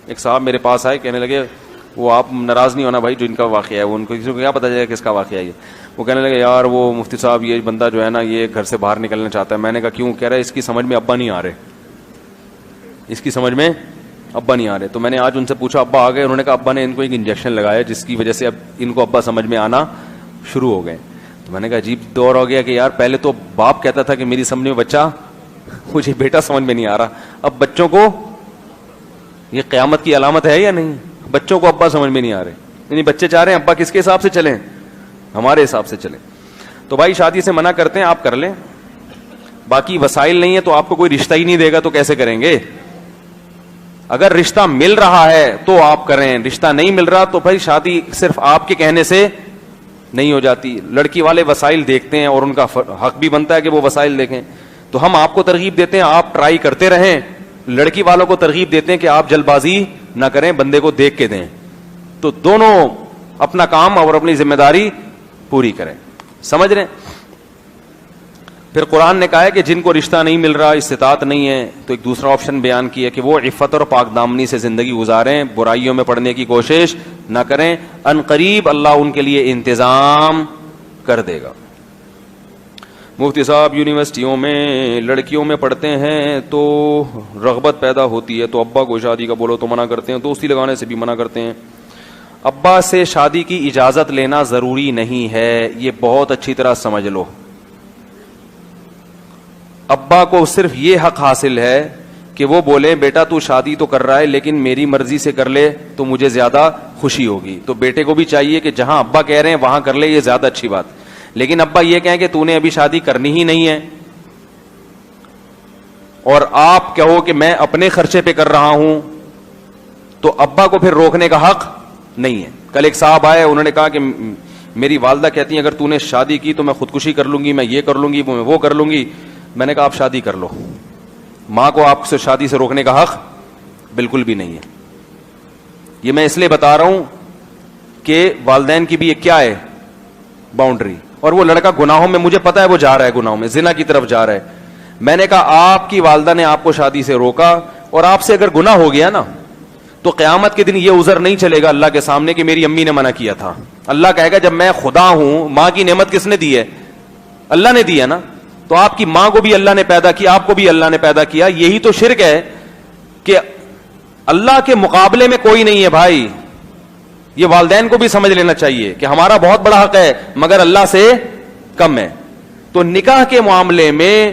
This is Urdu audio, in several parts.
ایک صاحب میرے پاس آئے, کہنے لگے وہ آپ ناراض نہیں ہونا بھائی جو ان کا واقعہ ہے, وہ ان کو کسی کو کیا پتا چلے کس کا واقعہ ہے یہ. وہ کہنے لگے یار وہ مفتی صاحب یہ بندہ جو ہے نا یہ گھر سے باہر نکلنا چاہتا ہے. میں نے کہا کیوں؟ کہہ رہا ہے اس کی سمجھ میں ابا نہیں آ رہے, اس کی سمجھ میں ابا نہیں آ رہے. تو میں نے آج ان سے پوچھا ابا آ گئے؟ انہوں نے کہا ابا نے ان کو ایک انجیکشن لگایا جس کی وجہ سے اب ان کو ابا سمجھ میں آنا شروع ہو گئے. تو میں نے کہا عجیب دور ہو گیا کہ یار پہلے تو باپ کہتا تھا کہ میری سمجھ میں بچہ, مجھے بیٹا سمجھ میں نہیں آ رہا. اب بچوں کو, یہ قیامت کی علامت ہے یا نہیں, بچوں کو ابا سمجھ میں نہیں آ رہے. یعنی بچے چاہ رہے ہیں ابا کس کے حساب سے چلیں, ہمارے حساب سے چلیں. تو بھائی شادی سے منع کرتے ہیں, آپ کر لیں. باقی وسائل نہیں ہے تو آپ کو کوئی رشتہ ہی نہیں دے گا تو کیسے کریں گے؟ اگر رشتہ مل رہا ہے تو آپ کریں, رشتہ نہیں مل رہا تو بھائی شادی صرف آپ کے کہنے سے نہیں ہو جاتی. لڑکی والے وسائل دیکھتے ہیں اور ان کا حق بھی بنتا ہے کہ وہ وسائل دیکھیں. تو ہم آپ کو ترغیب دیتے ہیں آپ ٹرائی کرتے رہیں, لڑکی والوں کو ترغیب دیتے ہیں کہ آپ جلد بازی نہ کریں, بندے کو دیکھ کے دیں. تو دونوں اپنا کام اور اپنی ذمہ داری پوری کریں. سمجھ رہے ہیں؟ پھر قرآن نے کہا ہے کہ جن کو رشتہ نہیں مل رہا, استطاعت نہیں ہے, تو ایک دوسرا آپشن بیان کیا کہ وہ عفت اور پاک دامنی سے زندگی گزاریں, برائیوں میں پڑنے کی کوشش نہ کریں. ان قریب اللہ ان کے لیے انتظام کر دے گا. مفتی صاحب یونیورسٹیوں میں لڑکیوں میں پڑھتے ہیں تو رغبت پیدا ہوتی ہے, تو ابا کو شادی کا بولو تو منع کرتے ہیں, دوستی لگانے سے بھی منع کرتے ہیں. ابا سے شادی کی اجازت لینا ضروری نہیں ہے, یہ بہت اچھی طرح سمجھ لو. ابا کو صرف یہ حق حاصل ہے کہ وہ بولے بیٹا تو شادی تو کر رہا ہے لیکن میری مرضی سے کر لے تو مجھے زیادہ خوشی ہوگی. تو بیٹے کو بھی چاہیے کہ جہاں ابا کہہ رہے ہیں وہاں کر لے, یہ زیادہ اچھی بات. لیکن ابا یہ کہیں کہ تو نے ابھی شادی کرنی ہی نہیں ہے اور آپ کہو کہ میں اپنے خرچے پہ کر رہا ہوں, تو ابا کو پھر روکنے کا حق نہیں ہے. کل ایک صاحب آئے, انہوں نے کہا کہ میری والدہ کہتی ہیں اگر تو نے شادی کی تو میں خودکشی کر لوں گی, میں یہ کر لوں گی, میں وہ کر لوں گی. میں نے کہا آپ شادی کر لو, ماں کو آپ سے شادی سے روکنے کا حق بالکل بھی نہیں ہے. یہ میں اس لیے بتا رہا ہوں کہ والدین کی بھی ایک کیا ہے باؤنڈری, اور وہ لڑکا گناہوں میں, مجھے پتا ہے وہ جا رہا ہے گناہوں میں, زنا کی طرف جا رہا ہے. میں نے کہا آپ کی والدہ نے آپ کو شادی سے روکا اور آپ سے اگر گناہ ہو گیا نا تو قیامت کے دن یہ عذر نہیں چلے گا اللہ کے سامنے کہ میری امی نے منع کیا تھا. اللہ کہے گا جب میں خدا ہوں, ماں کی نعمت کس نے دی ہے؟ اللہ نے دی ہے نا. تو آپ کی ماں کو بھی اللہ نے پیدا کیا, آپ کو بھی اللہ نے پیدا کیا. یہی تو شرک ہے کہ اللہ کے مقابلے میں کوئی نہیں ہے بھائی. یہ والدین کو بھی سمجھ لینا چاہیے کہ ہمارا بہت بڑا حق ہے مگر اللہ سے کم ہے. تو نکاح کے معاملے میں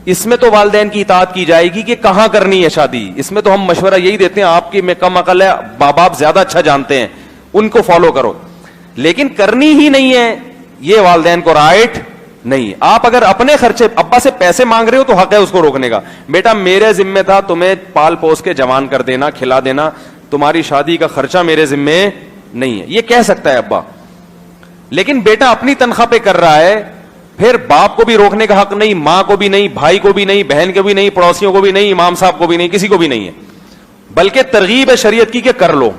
اس میں تو والدین کی اطاعت کی جائے گی کہ کہاں کرنی ہے شادی. اس میں تو ہم مشورہ یہی دیتے ہیں, آپ کی میں کم عقل ہے, ماں باپ زیادہ اچھا جانتے ہیں, ان کو فالو کرو. لیکن کرنی ہی نہیں ہے یہ والدین کو رائٹ نہیں. آپ اگر اپنے خرچے ابا سے پیسے مانگ رہے ہو تو حق ہے اس کو روکنے کا. بیٹا میرے ذمہ تھا تمہیں پال پوس کے جوان کر دینا, کھلا دینا, تمہاری شادی کا خرچہ میرے ذمہ نہیں ہے, یہ کہہ سکتا ہے ابا. لیکن بیٹا اپنی تنخواہ پہ کر رہا ہے, پھر باپ کو بھی روکنے کا حق نہیں, ماں کو بھی نہیں, بھائی کو بھی نہیں, بہن کو بھی نہیں, پڑوسیوں کو بھی نہیں, امام صاحب کو بھی نہیں, کسی کو بھی نہیں ہے. بلکہ ترغیب ہے شریعت کی کہ کر لو.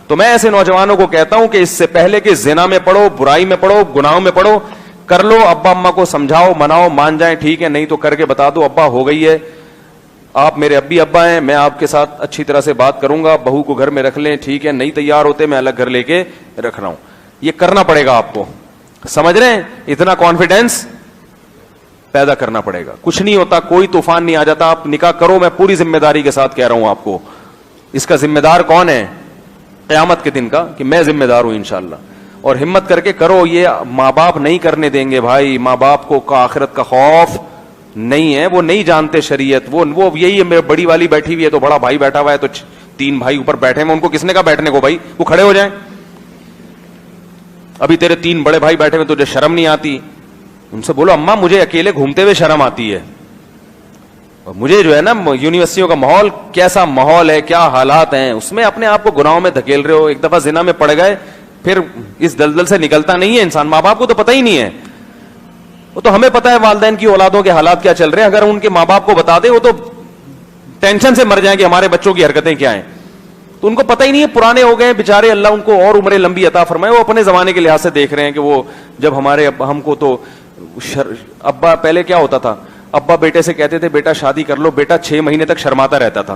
تو میں ایسے نوجوانوں کو کہتا ہوں کہ اس سے پہلے کہ زنا میں پڑھو, برائی میں پڑھو, گناہوں میں پڑھو, کر لو. ابا اما کو سمجھاؤ, مناؤ, مان جائیں ٹھیک ہے, نہیں تو کر کے بتا دو ابا ہو گئی ہے, آپ میرے ابی ابا ہیں, میں آپ کے ساتھ اچھی طرح سے بات کروں گا, بہو کو گھر میں رکھ لیں ٹھیک ہے, نہیں تیار ہوتے میں الگ گھر لے کے رکھ رہا ہوں. یہ کرنا پڑے گا آپ کو, سمجھ رہے ہیں؟ اتنا کانفیڈینس پیدا کرنا پڑے گا. کچھ نہیں ہوتا, کوئی طوفان نہیں آ جاتا. آپ نکاح کرو, میں پوری ذمہ داری کے ساتھ کہہ رہا ہوں آپ کو. اس کا ذمہ دار کون ہے قیامت کے دن کا؟ کہ میں ذمہ دار ہوں انشاءاللہ. اور ہمت کر کے کرو, یہ ماں باپ نہیں کرنے دیں گے بھائی. ماں باپ کو آخرت کا خوف نہیں ہے, وہ نہیں جانتے شریعت. وہ یہی ہے, میرے بڑی والی بیٹھی ہوئی ہے تو بڑا بھائی بیٹھا ہوا ہے, تو 3 بھائی اوپر بیٹھے ہیں, ان کو کس نے کہا بیٹھنے کو بھائی؟ وہ کھڑے ہو جائیں. ابھی تیرے 3 بڑے بھائی بیٹھے ہوئے, تجھے شرم نہیں آتی؟ ان سے بولو اماں مجھے اکیلے گھومتے ہوئے شرم آتی ہے, اور مجھے جو ہے نا یونیورسٹیوں کا ماحول کیسا ماحول ہے, کیا حالات ہیں, اس میں اپنے آپ کو گناہوں میں دھکیل رہے ہو. ایک دفعہ زنا میں پڑ گئے پھر اس دلدل سے نکلتا نہیں ہے انسان. ماں باپ کو تو پتہ ہی نہیں ہے, وہ تو ہمیں پتہ ہے والدین کی اولادوں کے حالات کیا چل رہے ہیں. اگر ان کے ماں باپ کو بتا دے وہ تو ٹینشن سے مر جائیں کہ ہمارے بچوں کی حرکتیں کیا ہیں. تو ان کو پتہ ہی نہیں ہے, پرانے ہو گئے بےچارے, اللہ ان کو اور عمریں لمبی عطا فرمائے. وہ اپنے زمانے کے لحاظ سے دیکھ رہے ہیں کہ وہ جب ہمارے ہم کو تو ابا پہلے کیا ہوتا تھا, ابا بیٹے سے کہتے تھے بیٹا شادی کر لو, بیٹا 6 مہینے تک شرماتا رہتا تھا.